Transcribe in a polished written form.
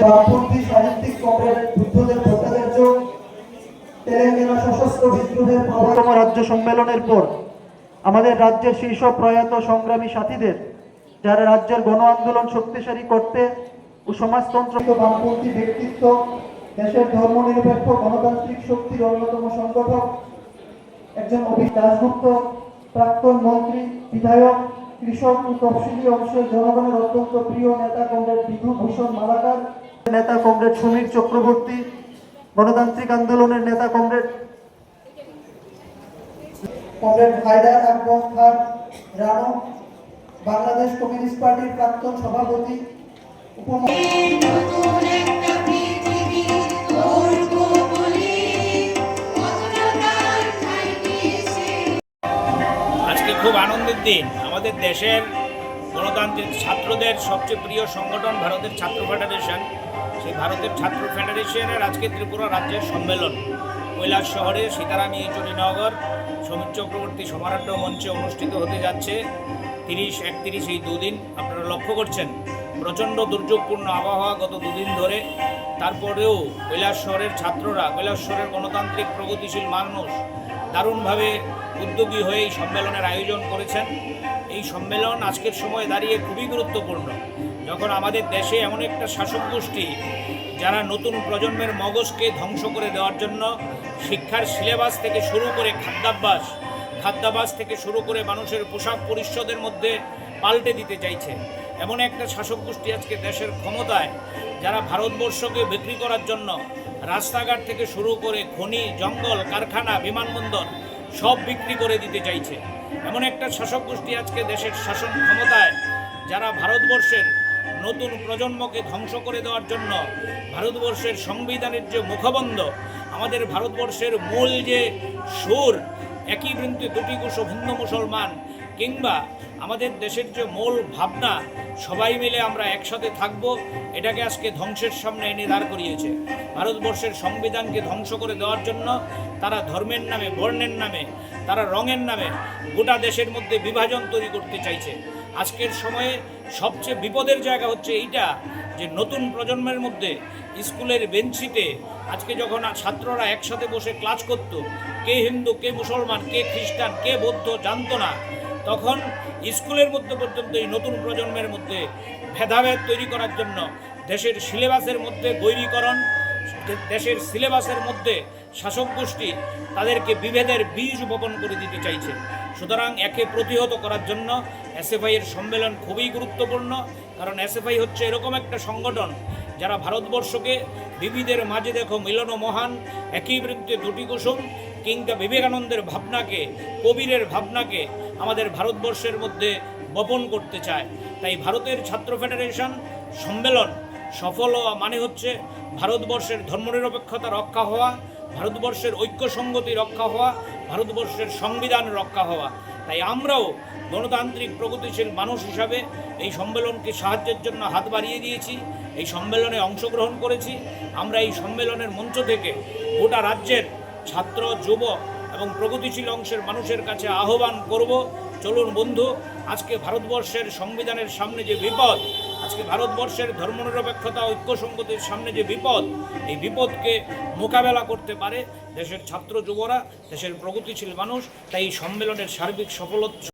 বামপন্থী সাহিত্যিক কমরেড বুদ্ধদেব ভট্টাচার্য তেলেঙ্গানা সশস্ত্র বিদ্রোহের প্রবর্তম রাজ্য সম্মেলনের পর আমাদের রাজ্যের শীর্ষ প্রয়াত সংগ্রামী সাথীদের যারা রাজ্যের গণ আন্দোলন শক্তিশালী করতে ও সমাজতন্ত্র বামপন্থী ব্যক্তিত্ব, দেশের ধর্মনিরপেক্ষ গণতান্ত্রিক শক্তির অন্যতম সংগঠক, একজন দাশগুপ্ত, প্রাক্তন মন্ত্রী, বিধায়ক, কৃষক ও তফসিলি অংশের জনগণের অত্যন্ত প্রিয় নেতা কমরেড বিধুভূষণ মালাকার, নেতা কমরেড সমীর চক্রবর্তী, গণতান্ত্রিক আন্দোলনের নেতা কমরেড হায়দার আকবর খান রানো, বাংলাদেশ কমিউনিস্ট পার্টির প্রাক্তন সভাপতি, আজকে খুব আনন্দের দিন। আমাদের দেশের গণতান্ত্রিক ছাত্রদের সবচেয়ে প্রিয় সংগঠন ভারতের ছাত্র ফেডারেশন, সেই ভারতের ছাত্র ফেডারেশনের আজকে ত্রিপুরা রাজ্যের সম্মেলন কৈলাস শহরে সীতারাম ইয়েচুরিনগর সমীর চক্রবর্তী সমারাঢ্য মঞ্চে অনুষ্ঠিত হতে যাচ্ছে। 30-31 এই দুদিন আপনারা লক্ষ্য করছেন প্রচণ্ড দুর্যোগপূর্ণ আবহাওয়া গত দুদিন ধরে। তারপরেও কৈলাস শহরের ছাত্ররা, কৈলাস শহরের গণতান্ত্রিক প্রগতিশীল মানুষ দারুণভাবে উদ্যোগী হয়ে এই সম্মেলনের আয়োজন করেছেন। এই সম্মেলন আজকের সময়ে দাঁড়িয়ে খুবই গুরুত্বপূর্ণ, যখন আমাদের দেশে এমন একটা শাসক গোষ্ঠী যারা নতুন প্রজন্মের মগজকে ধ্বংস করে দেওয়ার জন্য শিক্ষার সিলেবাস থেকে শুরু করে খাদ্যাভ্যাস থেকে শুরু করে মানুষের পোশাক পরিচ্ছদের মধ্যে পাল্টে দিতে চাইছে। এমন একটা শাসক গোষ্ঠী আজকে দেশের ক্ষমতায়, যারা ভারতবর্ষকে বিক্রি করার জন্য রাস্তাঘাট থেকে শুরু করে খনি, জঙ্গল, কারখানা, বিমানবন্দর সব বিক্রি করে দিতে চাইছে। এমন একটা শাসক গোষ্ঠী আজকে দেশের শাসন ক্ষমতায়, যারা ভারতবর্ষের নতুন প্রজন্মকে ধ্বংস করে দেওয়ার জন্য ভারতবর্ষের সংবিধানের যে মুখবন্ধ, আমাদের ভারতবর্ষের মূল যে সুর, একই বৃন্তে দুটি কুশ ভিন্ন মুসলমান, কিংবা আমাদের দেশের যে মূল ভাবনা সবাই মিলে আমরা একসাথে থাকব, এটাকে আজকে ধ্বংসের সামনে এনে দাঁড় করিয়েছে। ভারতবর্ষের সংবিধানকে ধ্বংস করে দেওয়ার জন্য তারা ধর্মের নামে, বর্ণের নামে, তারা রঙের নামে গোটা দেশের মধ্যে বিভাজন তৈরি করতে চাইছে। আজকের সময়ে সবচেয়ে বিপদের জায়গা হচ্ছে এইটা, যে নতুন প্রজন্মের মধ্যে স্কুলের বেঞ্চিতে আজকে যখন ছাত্ররা একসাথে বসে ক্লাস করত, কে হিন্দু, কে মুসলমান, কে খ্রিস্টান, কে বৌদ্ধ জানতো না, তখন স্কুলের মধ্যে পর্যন্ত এই নতুন প্রজন্মের মধ্যে ভেদাভেদ তৈরি করার জন্য দেশের সিলেবাসের মধ্যে বৈরীকরণ, দেশের সিলেবাসের মধ্যে শাসক গোষ্ঠী তাদেরকে বিভেদের বীজ বপন করে দিতে চাইছে। সুতরাং একে প্রতিহত করার জন্য এসএফআইয়ের সম্মেলন খুবই গুরুত্বপূর্ণ, কারণ এসএফআই হচ্ছে এরকম একটা সংগঠন যারা ভারতবর্ষকে বিবিধের মাঝে দেখো মিলন মহান, একই বৃন্তে দুটি কুসুম, কিংবা বিবেকানন্দের ভাবনাকে, কবিরের ভাবনাকে আমাদের ভারতবর্ষের মধ্যে বপন করতে চায়। তাই ভারতের ছাত্র ফেডারেশন সম্মেলন সফল হওয়া মানে হচ্ছে ভারতবর্ষের ধর্মনিরপেক্ষতা রক্ষা হওয়া, ভারতবর্ষের ঐক্য সংগতি রক্ষা হওয়া, ভারতবর্ষের সংবিধান রক্ষা হওয়া। তাই আমরাও গণতান্ত্রিক প্রগতিশীল মানুষ হিসাবে এই সম্মেলনকে সাহায্যের জন্য হাত বাড়িয়ে দিয়েছি, এই সম্মেলনে অংশগ্রহণ করেছি। আমরা এই সম্মেলনের মঞ্চ থেকে গোটা রাজ্যের ছাত্র, যুব এবং প্রগতিশীল অংশের মানুষের কাছে আহ্বান করব, চলুন বন্ধু, আজকে ভারতবর্ষের সংবিধানের সামনে যে বিপদ, আজকে ভারতবর্ষের ধর্মনিরপেক্ষতা, ঐক্য সংগতির সামনে যে বিপদ, এই বিপদকে মোকাবেলা করতে পারে দেশের ছাত্র যুবরা, দেশের প্রগতিশীল মানুষ। তাই এই সম্মেলনের সার্বিক সফলতা